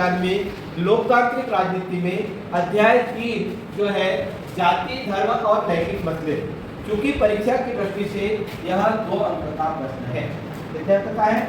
विज्ञान में लोकतांत्रिक राजनीति में अध्याय 3 जो है जाति, धर्म और लैंगिक मसले, चूंकि परीक्षा की दृष्टि से यह 2 अंक का प्रश्न है। कितने अंक का है?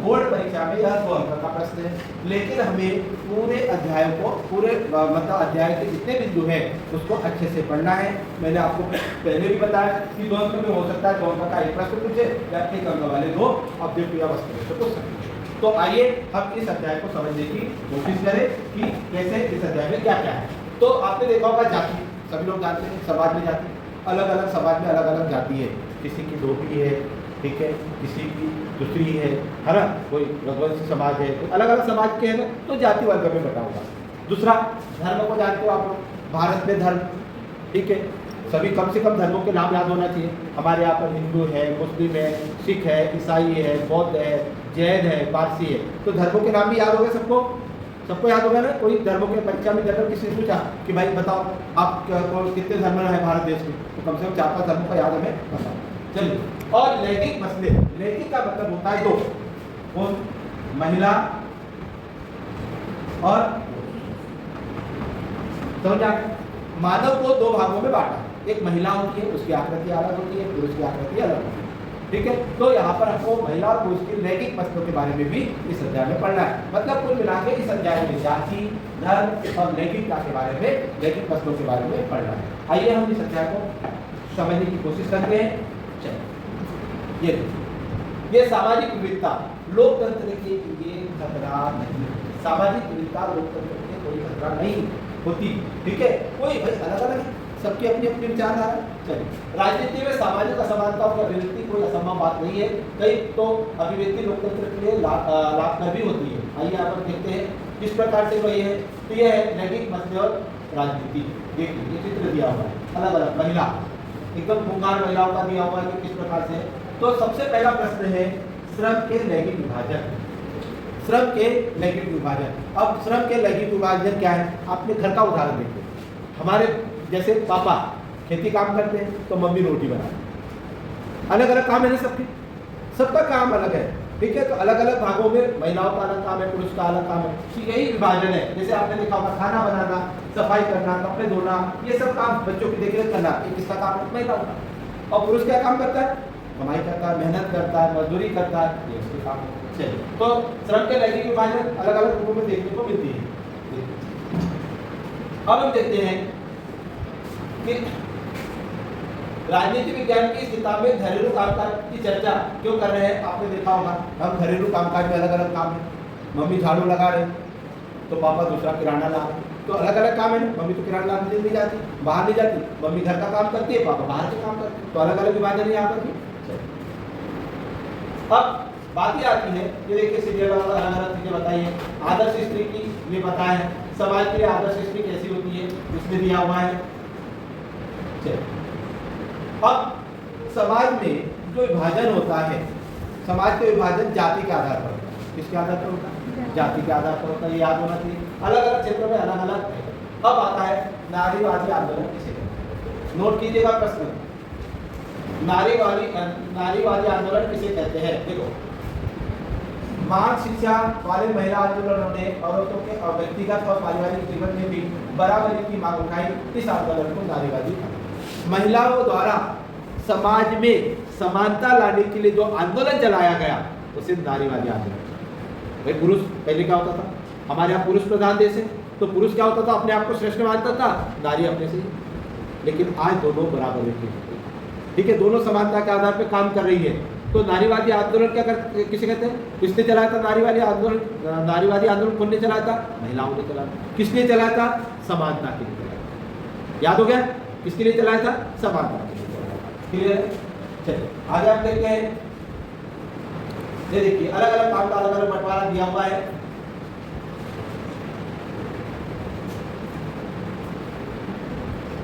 बोर्ड परीक्षा में यह 2 अंक का प्रश्न है, लेकिन हमें पूरे अध्याय को मतलब अध्याय के जितने बिंदु हैं उसको अच्छे से पढ़ना है। मैंने आपको पहले भी बताया कि 2 अंक में हो सकता है 2 अंक का एक प्रश्न पूछे या 1 अंक वाले 2 ऑब्जेक्टिव या वस्तु से पूछ सकते हैं। तो आइए हम इस अध्याय को समझने की कोशिश करें कि कैसे इस अध्याय में क्या क्या है। तो आपने देखा होगा जाति, सभी लोग जानते हैं समाज में जाति, अलग अलग समाज में अलग अलग जाति है। किसी की धोबी है, ठीक है, किसी की दूसरी है ना, कोई रघुवंशी समाज है, तो अलग अलग समाज के है ना, तो जाति वर्ग में बटा होगा। दूसरा धर्म को जानते हो आप लोग, भारत में धर्म, ठीक है, सभी कम से कम धर्मों के नाम याद होना चाहिए। हमारे यहाँ पर हिंदू है, मुस्लिम है, सिख है, ईसाई है, बौद्ध है, जैन है, पारसी है, तो धर्मों के नाम भी याद हो गए सबको, सबको याद होगा ना। कोई धर्मों के परीक्षा में जनरल किसी ने पूछा कि भाई बताओ आप कितने धर्म है भारत देश में, तो कम से कम 4-5 धर्मों का याद हमें बताओ। चलिए, और लैंगिक मसले, लैंगिक का मतलब होता है 2, कौन? महिला और समझा। मानव को 2 भागों में बांटा, एक महिला होती है, उसकी आकृति अलग होती है, पुरुष की आकृति अलग होती है, ठीक है। तो यहाँ पर आपको महिला और पुरुष के लैंगिक मसलों के बारे में भी इस अध्याय में पढ़ना है। मतलब कुल मिला के इस अध्याय में जाति, धर्म और लैंगिकता के बारे में, लैंगिक मसलों के बारे में पढ़ना है। आइए हम इस अध्याय को समझने की कोशिश करते हैं। चलिए, ये सामाजिक विविधता लोकतंत्र के लिए खतरा नहीं, सामाजिक विविधता लोकतंत्र के कोई खतरा नहीं होती, ठीक है। कोई भाई अलग अलग है, सबकी अपनी अपनी विचारधारा। चलिए, राजनीति में सामाजिक असमानताओं की अभिव्यक्ति कोई असंभव बात नहीं है, कई तो अभिव्यक्ति लोकतंत्र के लिए लाभकर भी होती है। आइए यहाँ पर देखते हैं किस प्रकार से वही है। तो यह है लैंगिक मसले और राजनीति। देखिए ये चित्र दिया हुआ है, अलग अलग महिला, एकदम खूंखार महिलाओं का दिया हुआ है कि किस प्रकार से। तो सबसे पहला प्रश्न है श्रम के लैंगिक विभाजन, श्रम के लैंगिक विभाजन। अब श्रम के लैंगिक विभाजन क्या है? आपने घर का उदाहरण देखिए, हमारे जैसे पापा खेती काम करते हैं तो मम्मी रोटी बनाती है, अलग अलग काम है ना सबके, सबका काम अलग है, ठीक है। तो अलग अलग भागों में महिलाओं का अलग काम है, पुरुष का अलग काम है, ठीक यही विभाजन है। जैसे आपने देखा होगा खाना बनाना, सफाई करना, कपड़े धोना, ये सब काम बच्चों की देखरेख करना, ये किसका काम है? महिलाओं का। और पुरुष क्या काम करता है? कमाई करता है, मेहनत करता है, मजदूरी करता है, ये उसके काम है। चलिए, तो श्रम के लैंगिक विभाजन अलग अलग रूपों में देखने को मिलती है। अब हम देखते हैं कि राजनीति विज्ञान की इस किताब में घरेलू कामकाज की चर्चा क्यों कर रहे हैं? आपने देखा होगा हम घरेलू कामकाज में अलग अलग काम है, मम्मी झाड़ू लगा रहे तो पापा दूसरा किराना ला रहे, तो अलग अलग काम है ना। मम्मी तो किराना लाने नहीं जाती, बाहर नहीं जाती, मम्मी घर का काम करती है, पापा बाहर के काम करते हैं, तो अलग अलग विभाजन है यहाँ पर भी। अब बात ये आती है, ये देखिए सीरियल अलग अलग चीजें बताई है। आदर्श स्त्री की ये बताया है, समाज के लिए आदर्श स्त्री कैसी होती है उसमें दिया हुआ है। अब समाज में जो विभाजन होता है, समाज का विभाजन जाति के आधार पर होता है। किसके आधार पर होता है? जाति के आधार पर होता है, ये याद होना चाहिए। अलग अलग क्षेत्रों में अलग अलग है। अब आता है नारीवादी आंदोलन किसे कहते हैं? नोट कीजिएगा प्रश्न, नारीवादी आंदोलन किसे कहते हैं? देखो, मान शिक्षा वाले महिला आंदोलनों ने औरतों के व्यक्तिगत और पारिवारिक जीवन में भी बराबरी की मांग उठाई। इस आंदोलन को नारीवादी कहा। महिलाओं द्वारा समाज में समानता लाने के लिए जो आंदोलन चलाया गया उसे नारीवादी आंदोलन। भाई पुरुष पहले क्या होता था? हमारे यहाँ पुरुष प्रधान देश है, तो पुरुष क्या होता था? अपने आप को श्रेष्ठ मानता था, नारी अपने से। लेकिन आज दोनों बराबर है, ठीक है, दोनों समानता के आधार पर काम कर रही है। तो नारीवादी आंदोलन क्या किसे कहते हैं? किसने चलाया था नारीवादी आंदोलन? नारीवादी आंदोलन कौन ने चलाया था? महिलाओं ने चलाया। किसने चलाया था? समानता के लिए चलाया। याद हो गया किसके लिए चलाया था? समानता के लिए चलाया था। क्लियर है? चलिए आगे आप देखते हैं। ये देखिए अलग अलग काम का अलग अलग बंटवारा दिया हुआ है।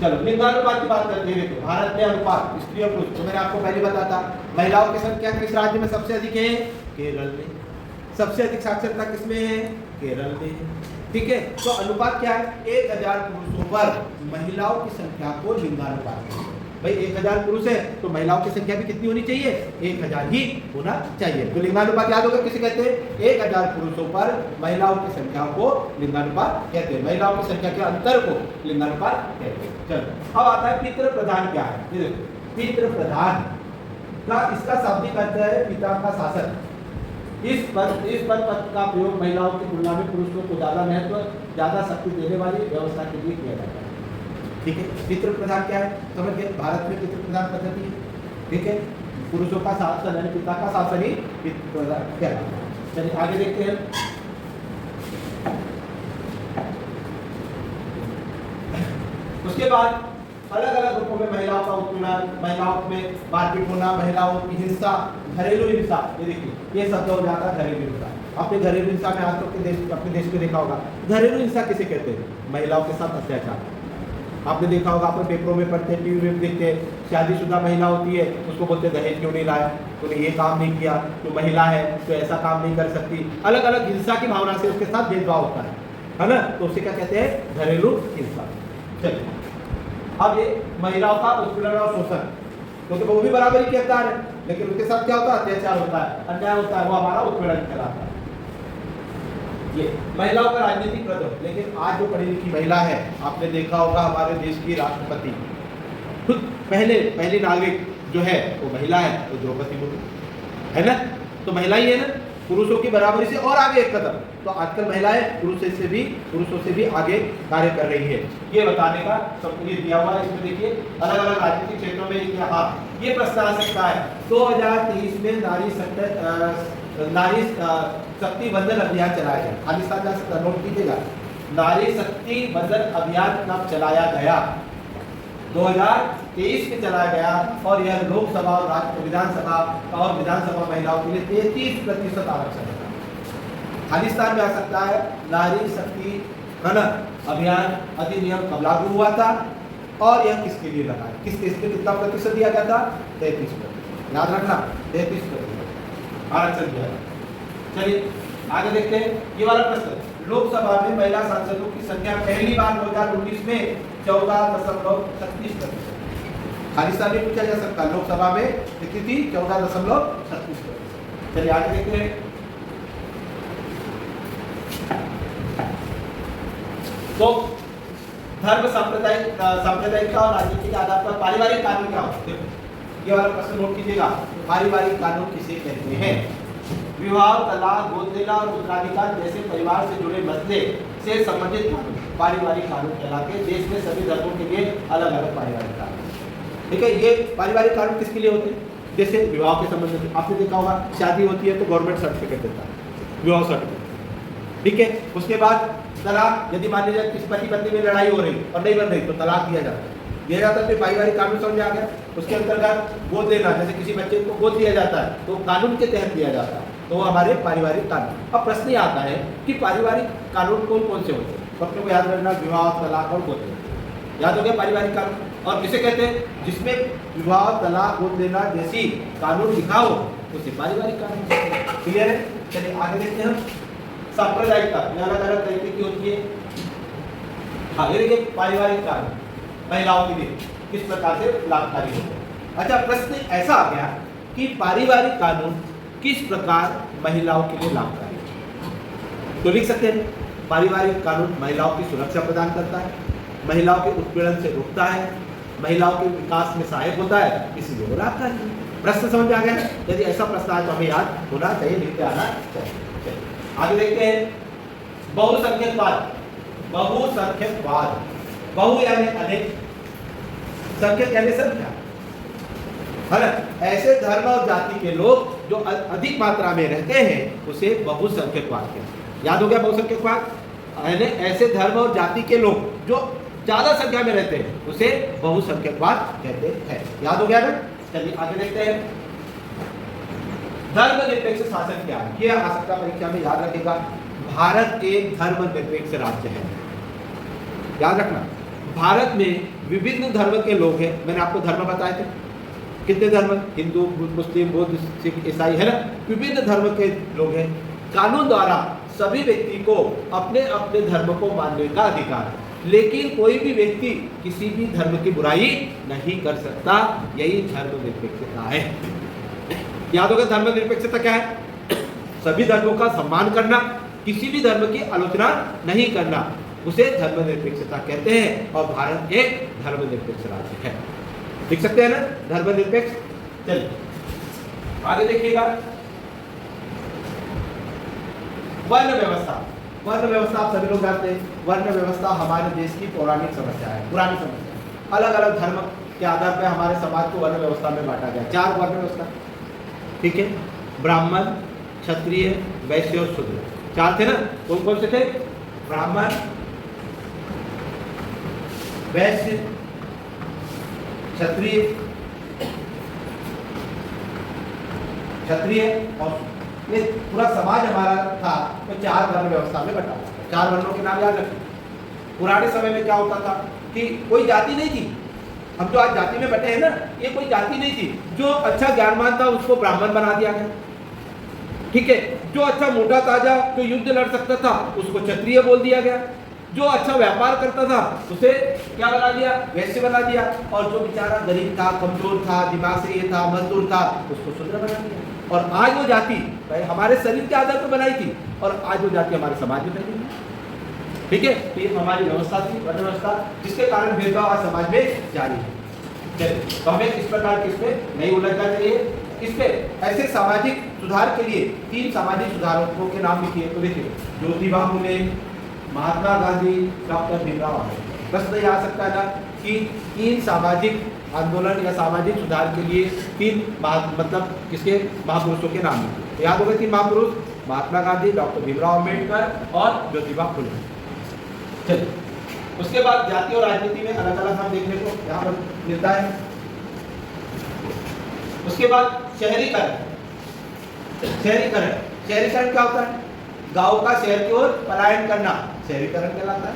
चलो लिंगानुपात की बात करते हैं। भारत में अनुपात स्त्री और पुरुष, तो मैंने आपको पहले बताया था महिलाओं की संख्या किस राज्य में सबसे अधिक है? केरल में। सबसे अधिक साक्षरता किसमें है? केरल में। ठीक है, तो अनुपात क्या है? 1000 पुरुषों पर महिलाओं की संख्या को लिंगानुपात, भाई 1000 पुरुष है तो महिलाओं की संख्या भी कितनी होनी चाहिए, 1000 ही होना चाहिए। तो लिंगानुपात याद होगा किसे कहते हैं, 1000 पुरुषों पर महिलाओं की संख्या को लिंगानुपात कहते हैं, महिलाओं की संख्या के अंतर को लिंगानुपात कहते हैं। चलो अब आता है पितृ प्रधान क्या है। ये देखो पितृ प्रधान का इसका शाब्दिक अर्थ है पिता का शासन। इस पद का प्रयोग महिलाओं की तुलना में पुरुषों को ज्यादा महत्व, ज्यादा शक्ति देने वाली व्यवस्था के लिए किया जाता है। ठीक है, पितृ प्रधान क्या है समझ गए, भारत में पितृ प्रधान पद्धति है। ठीक है, पुरुषों का शासन यानी पिता का शासन ही पितृ प्रधान कहलाता है। चलिए आगे देखते हैं। उसके बाद अलग अलग ग्रुपों में महिलाओं का उत्पीड़न, महिलाओं में मारपीट होना, महिलाओं की हिंसा, घरेलू हिंसा, ये देखिए ये शब्द हो जाता है घरेलू हिंसा। आपने घरेलू हिंसा में आज तक के अपने देश में देखा होगा। घरेलू हिंसा किसे कहते हैं, महिलाओं के साथ अत्याचार। आपने देखा होगा, आपने पेपरों में पढ़ते हैं, टीवी में देखते हैं, शादीशुदा महिला होती है उसको बोलते हैं दहेज क्यों नहीं लाया, तूने ये काम नहीं किया, तो महिला है तो ऐसा काम नहीं कर सकती। अलग अलग हिंसा की भावना से उसके साथ भेदभाव होता है ना, तो उसे क्या कहते हैं, घरेलू हिंसा। चलिए अब ये महिलाओं का उत्पीड़न और शोषण, क्योंकि वो भी बराबरी के हकदार है, लेकिन उसके साथ क्या होता है, अत्याचार होता है, अन्याय होता है, वो हमारा उत्पीड़न कहलाता है। ये महिलाओं का राजनीतिक प्रदर्शन। लेकिन आज जो पढ़ी लिखी महिला है, आपने देखा होगा हमारे देश की राष्ट्रपति खुद पहली नागरिक जो है वो महिला है, तो द्रौपदी मुर्मू है ना, तो महिला ही है ना, पुरुषों की बराबरी से और आगे एक कदम। तो आजकल महिलाएं पुरुषों से भी आगे कार्य कर रही है, ये बताने का सब ये दिया हुआ है। इसमें देखिए अलग अलग राजनीतिक क्षेत्रों में ये प्रश्न आ सकता है। 2023 में नारी शक्ति बंधन अभियान चलाया गया, खालिस्तान जा सकता, नोट कीजिएगा, नारी शक्ति बंधन अभियान कब चलाया गया, 2023 में चलाया गया, और यह लोकसभा और विधानसभा महिलाओं के लिए 33% आरक्षण था। खालिस्तान में आ सकता है नारी शक्ति अभियान अधिनियम कब लागू हुआ था, और यह किसके लिए लगा है, किस देश में कितना प्रतिशत दिया गया था, 33%। याद रखना 33% आरक्षण दिया गया। चलिए आगे देखते हैं ये वाला प्रश्न, लोकसभा में महिला सांसदों की संख्या पहली बार 2019 में 14.36%। खालिस्तान में पूछा जा सकता है, लोकसभा में कितनी थी, 14.36%। चलिए आगे देखते हैं। तो धर्म सांप्रदायिकता और राजनीति के आधार पर पारिवारिक कानून क्या होता है, ये वाला प्रश्न नोट कीजिएगा। पारिवारिक कानून किसे कहते हैं, विवाह, तलाक, गोद लेना और उत्तराधिकार जैसे परिवार से जुड़े मसले से संबंधित कानून पारिवारिक कानून कहलाते हैं। देश में सभी धर्मों के लिए अलग अलग पारिवारिक कानून। ठीक है, ये पारिवारिक कानून किसके लिए होते हैं, जैसे विवाह के संबंध में आपने देखा होगा, शादी होती है तो गवर्नमेंट सर्टिफिकेट देता है, विवाह सर्टिफिकेट। ठीक है, उसके बाद तलाक, यदि मान लीजिए किसी पति पत्नी में लड़ाई हो रही और नहीं बन रही तो तलाक दिया जाता है, तो पारिवारिक कानून समझ आ गया। उसके अंतर्गत गोद लेना, जैसे किसी बच्चे को गोद दिया जाता है तो कानून के तहत दिया जाता है, तो वो हमारे पारिवारिक कानून। अब प्रश्न ये आता है कि पारिवारिक कानून कौन कौन से होते हैं, अपने को याद रखना, विवाह, तलाक और गोद लेना, याद हो गया पारिवारिक कानून। और किसे कहते हैं, जिसमें विवाह, तलाक, गोद लेना जैसी कानून लिखा हो उसे पारिवारिक कानून। क्लियर है, चलिए आगे देखते हैं। सांप्रदायिकता अलग अलग तरीके की होती है। हाँ ये देखिए, पारिवारिक कानून महिलाओं के लिए किस प्रकार से लाभकारी होते हैं। अच्छा, प्रश्न ऐसा आ गया कि पारिवारिक कानून किस प्रकार महिलाओं के लिए लाभकारी है, तो लिख सकते हैं पारिवारिक कानून महिलाओं की सुरक्षा प्रदान करता है, महिलाओं के उत्पीड़न से रोकता है, महिलाओं के विकास में सहायक होता है, इसलिए वो लाभकारी है। प्रश्न समझ आ गया, यदि ऐसा प्रश्न आए तो हमें याद होना चाहिए, लिखते आना चाहिए। आगे देखते हैं बहुसंख्यकवाद। बहु यानी अनेक, संख्यक यानी संख्या, है ना। ऐसे धर्म और जाति के लोग जो अधिक मात्रा में रहते हैं उसे बहुसंख्यकवाद कहते हैं। याद हो गया बहुसंख्यकवाद, यानी ऐसे धर्म और जाति के लोग जो ज्यादा संख्या में रहते हैं उसे बहुसंख्यकवाद कहते हैं। याद हो गया ना, चलिए आगे देखते हैं। धर्मनिरपेक्ष शासन क्या है, यह आ सकता परीक्षा में, याद रखेगा। भारत एक धर्मनिरपेक्ष राज्य है, याद रखना। भारत में विभिन्न धर्म के लोग हैं, मैंने आपको धर्म बताए थे, कितने धर्म, हिंदू, मुस्लिम, बौद्ध, सिख, ईसाई, है ना, विभिन्न धर्म के लोग हैं। कानून द्वारा सभी व्यक्ति को अपने अपने धर्म को मानने का अधिकार है। लेकिन कोई भी व्यक्ति किसी भी धर्म की बुराई नहीं कर सकता। यही धर्मनिरपेक्षता है। याद होगा धर्मनिरपेक्षता क्या है? सभी धर्मों का सम्मान करना, किसी भी धर्म की आलोचना नहीं करना, उसे धर्मनिरपेक्षता कहते हैं। और भारत एक धर्मनिरपेक्ष राज्य है। लिख सकते हैं ना धर्मनिरपेक्ष। चलिए आगे देखिएगा, वर्ण व्यवस्था। वर्ण व्यवस्था आप सभी लोग जानते हैं। वर्ण व्यवस्था हमारे देश की पौराणिक समस्या है, पुरानी समस्या है। अलग अलग धर्म के आधार पर हमारे समाज को वर्ण व्यवस्था में बांटा गया। 4 वर्ण व्यवस्था, ठीक है? ब्राह्मण, क्षत्रिय, वैश्य और शूद्र। 4 थे ना? कौन कौन से थे? ब्राह्मण, वैश्य, क्षत्रिय और ये पूरा समाज हमारा था। तो 4 वर्ण व्यवस्था में बटा। 4 वर्णों के नाम याद रखिए। पुराने समय में क्या होता था कि कोई जाति नहीं थी। हम जो आज जाति में बटे हैं ना, ये कोई जाति नहीं थी। जो अच्छा ज्ञानवान था उसको ब्राह्मण बना दिया गया, ठीक है? जो अच्छा मोटा ताजा जो युद्ध लड़ सकता था उसको क्षत्रिय बोल दिया गया। जो अच्छा व्यापार करता था उसे क्या बना दिया? वैश्य बना दिया। और जो बेचारा गरीब था, कमजोर था, दिमाग से ये था, मजदूर था, उसको शूद्र बना दिया। और आज वो जाति हमारे शरीर के आधार पर बनाई थी और आज वो जाति हमारे समाज में फैली है, ठीक है? तो ये हमारी व्यवस्था थी, वर्ण व्यवस्था, जिसके कारण भेदभाव आज समाज में जारी है। चलिए तो हमें इस प्रकार के इसमें नहीं उलझना चाहिए। इसमें ऐसे सामाजिक सुधार के लिए 3 सामाजिक सुधारकों के नाम लिखिए। तो देखिए, ज्योतिबा फुले, महात्मा गांधी, डॉक्टर भीमराव अम्बेडकर। प्रश्न ये आ सकता है ना कि 3 सामाजिक आंदोलन या सामाजिक सुधार के लिए 3 मतलब किसके महापुरुषों के नाम लिखिए। याद होगा 3 महापुरुष, महात्मा गांधी, डॉक्टर भीमराव अम्बेडकर और ज्योतिबा फुले। चलिए उसके बाद जाति और राजनीति में अलग अलग हम देखने को यहाँ पर मिलता है। उसके बाद शहरीकरण। शहरीकरण क्या होता है? गांव का शहर की ओर पलायन करना शहरीकरण कहलाता है।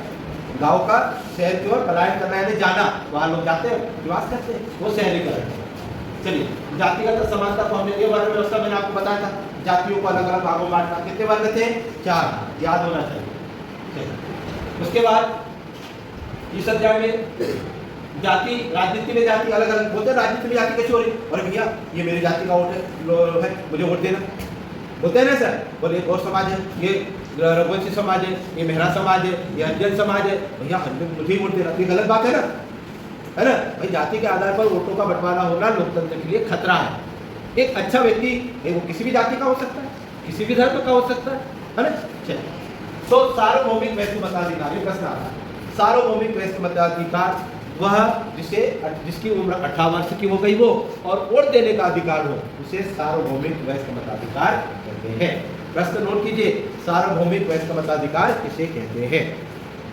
गांव का शहर की ओर पलायन करना यानी जाना, वहां लोग जाते हैं, निवास करते हैं, वो शहरीकरण। चलिए जातिगत समानता को हमने ये वर्ण व्यवस्था मैंने आपको बताया था, जातियों को अलग अलग भागों में बांटना। कितने वर्ग थे? 4, याद होना चाहिए। उसके बाद इस अध्याय में जाति, राजनीति में जाति अलग अलग बोलते हैं। राजनीति में जाति कैसे हो रही? अरे भैया ये मेरी जाति का वोट है, मुझे वोट देना, बोलते हैं ना सर। बोले एक और समाज है, ये रघुवंशी समाज है, ये मेहरा समाज है, ये हरिजन समाज है, भैया मुझे ही वोट देना। ये गलत बात है ना, है ना भाई? जाति के आधार पर वोटों का बंटवारा होना लोकतंत्र के लिए खतरा है। एक अच्छा व्यक्ति वो किसी भी जाति का हो सकता है, किसी भी धर्म का हो सकता है ना? चलिए तो सार्वभौमिक वैश्य मताधिकार, ये प्रश्न आता है। सार्वभौमिक वैश्य मताधिकार वह जिसकी उम्र 18 वर्ष की हो गई हो और वोट देने का अधिकार हो, उसे सार्वभौमिक वयस्क मताधिकार कहते हैं। प्रश्न नोट कीजिए, सार्वभौमिक वयस्क मताधिकार किसे कहते हैं?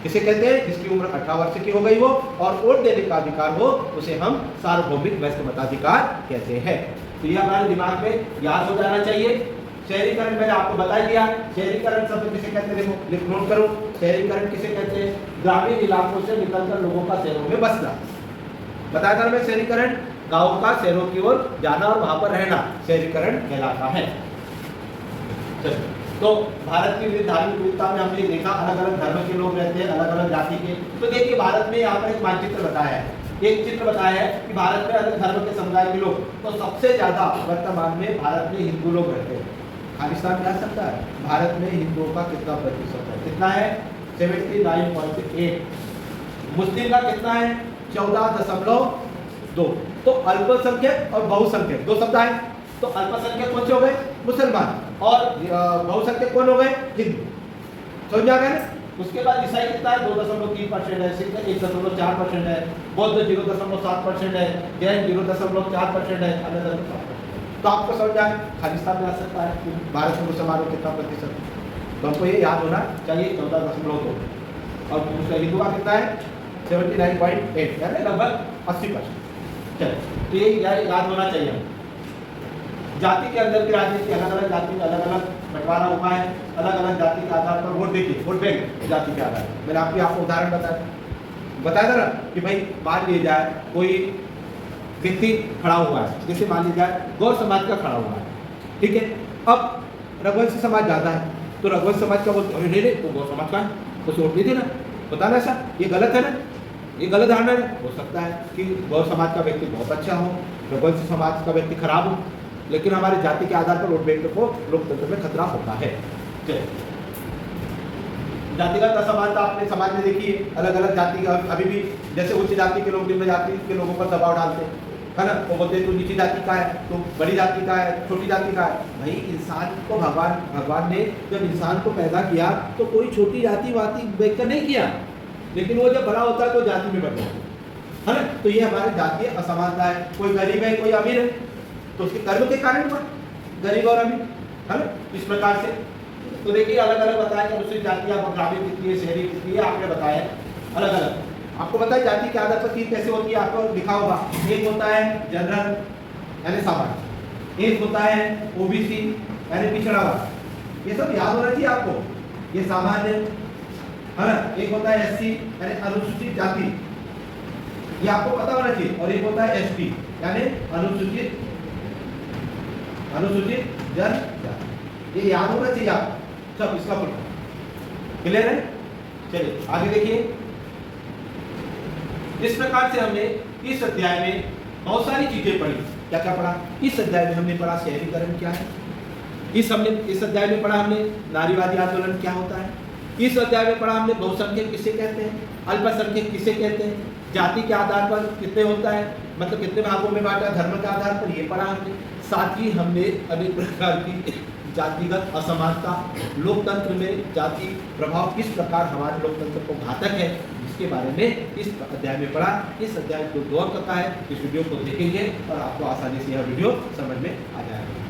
किसे कहते हैं? जिसकी उम्र 18 वर्ष की हो गई हो और वोट देने का अधिकार हो, उसे हम सार्वभौमिक वयस्क मताधिकार कहते हैं। तो ये हमारे दिमाग में याद हो जाना चाहिए। शहरीकरण मैंने आपको बता दिया। शहरीकरण शब्द किसे कहते हैं? देखो नोट करो, शहरीकरण किसे कहते हैं? ग्रामीण इलाकों से निकलकर लोगों का शहरों में बसना। बताया था मैं, शहरीकरण गांव का शहरों की ओर जाना और वहां पर रहना शहरीकरण कहलाता है। तो भारत की धार्मिक विविधता में हमने देखा अलग अलग धर्म के लोग रहते हैं, अलग अलग जाति के। तो देखिए भारत में यहाँ पर एक मानचित्र बताया है, एक चित्र बताया है कि भारत में अलग धर्म के समुदाय के लोग, तो सबसे ज्यादा वर्तमान में भारत में हिंदू लोग रहते हैं। खालिस्तान जा सकता है, भारत में हिंदुओं का कितना प्रतिशत है? कितना है? 79.8। मुस्लिम का कितना है? 14.2। तो अल्पसंख्यक और बहुसंख्यक 2 शब्द आए। तो अल्पसंख्यक कौन से हो गए? मुसलमान। और बहुसंख्यक कौन हो गए? हिंदू। समझ आ गया ना? उसके बाद ईसाई कितना है? 2.3% है, सिख 1.4% है, बौद्ध 0.7% है, जैन 0.4% है, अन्य धर्म 7%। तो आपको समझ आए खालिस्तान में आ सकता है कि भारत में मुसलमानों कितना प्रतिशत है। तो हमको ये याद होना चाहिए 14.2। और उसका हिंदू का कितना है? 79.8 यानी लगभग 80%। चलिए तो ये याद होना चाहिए। जाति के अंदर की राजनीति, अलग अलग जाति में अलग अलग बंटवारा हुआ है, अलग अलग जाति के आधार पर वोट देखिए, वोट बैंक जाति के आधार पर। मैंने आपको उदाहरण बताया था ना कि भाई मान लिया जाए कोई व्यक्ति खड़ा हुआ है, जैसे मान लीजिए गौर समाज का खड़ा हुआ है, ठीक है? अब रघुवंशी समाज ज़्यादा है तो रघुवंश समाज का बोलते नहीं नहीं तो गौर समाज का है, उसे वोट नहीं देना। होता ना ऐसा, ये गलत है ना, ये गलत धारणा है। हो सकता है कि गौ समाज का व्यक्ति बहुत अच्छा हो, रघुवंश समाज का व्यक्ति खराब हो, लेकिन हमारी जाति के आधार पर वोट बैंक को लोकतंत्र में खतरा होता है। जातिगत असमानता आपने समाज में देखी है, अलग अलग जाति का अभी भी, जैसे उच्च जाति के लोग निम्न जाति के लोगों पर दबाव डालते हैं, है ना, वो बोलते हैं तू नीची जाति का है, तो बड़ी जाति का है, छोटी जाति का है। भाई इंसान को भगवान ने जब इंसान को पैदा किया तो कोई छोटी जाति वाति देखकर नहीं किया, लेकिन वो जब बड़ा होता है तो जाति में बढ़ जाता है ना। तो ये हमारे जातीय असमानता है। कोई गरीब है, कोई अमीर है, तो उसके कर्म के कारण हुआ गरीब और अमीर, है ना, इस प्रकार से। तो देखिए अलग अलग बताया कि दूसरी जातियाँ ग्रामीण कितनी है, शहरी कितनी है, आपने बताया अलग अलग। आपको पता है जाति के आधार पर तीन कैसे होती है, आपको लिखा होगा। एक होता है जनरल यानी सामान्य, एक होता है ओबीसी यानी पिछड़ा वर्ग, ये सब याद होना चाहिए आपको, ये सामान्य, है ना। एक होता है एससी यानी अनुसूचित जाति, ये आपको पता होना चाहिए। और एक होता है एसटी यानी अनुसूचित जनजाति, ये याद होना चाहिए आपको सब, इसका पता क्लियर है। चलिए आगे देखिए। इस प्रकार से हमने इस अध्याय में बहुत सारी चीजें पढ़ी। क्या क्या पढ़ा इस अध्याय में? हमने पढ़ा शहरीकरण क्या है, इस अध्याय में पढ़ा हमने नारीवादी आंदोलन क्या होता है, इस अध्याय में पढ़ा हमने बहुसंख्यक किसे कहते हैं, अल्पसंख्यक किसे कहते हैं, जाति के आधार पर कितने होता है, मतलब कितने भागों में बांटा, धर्म के आधार पर ये पढ़ा हमने। साथ ही हमने अनेक प्रकार की जातिगत असमानता, लोकतंत्र में जाति प्रभाव किस प्रकार हमारे लोकतंत्र को घातक है, इसके बारे में इस अध्याय में पढ़ा। इस अध्याय को गौर करता है, इस वीडियो को देखेंगे और आपको आसानी से यह वीडियो समझ में आ जाएगा।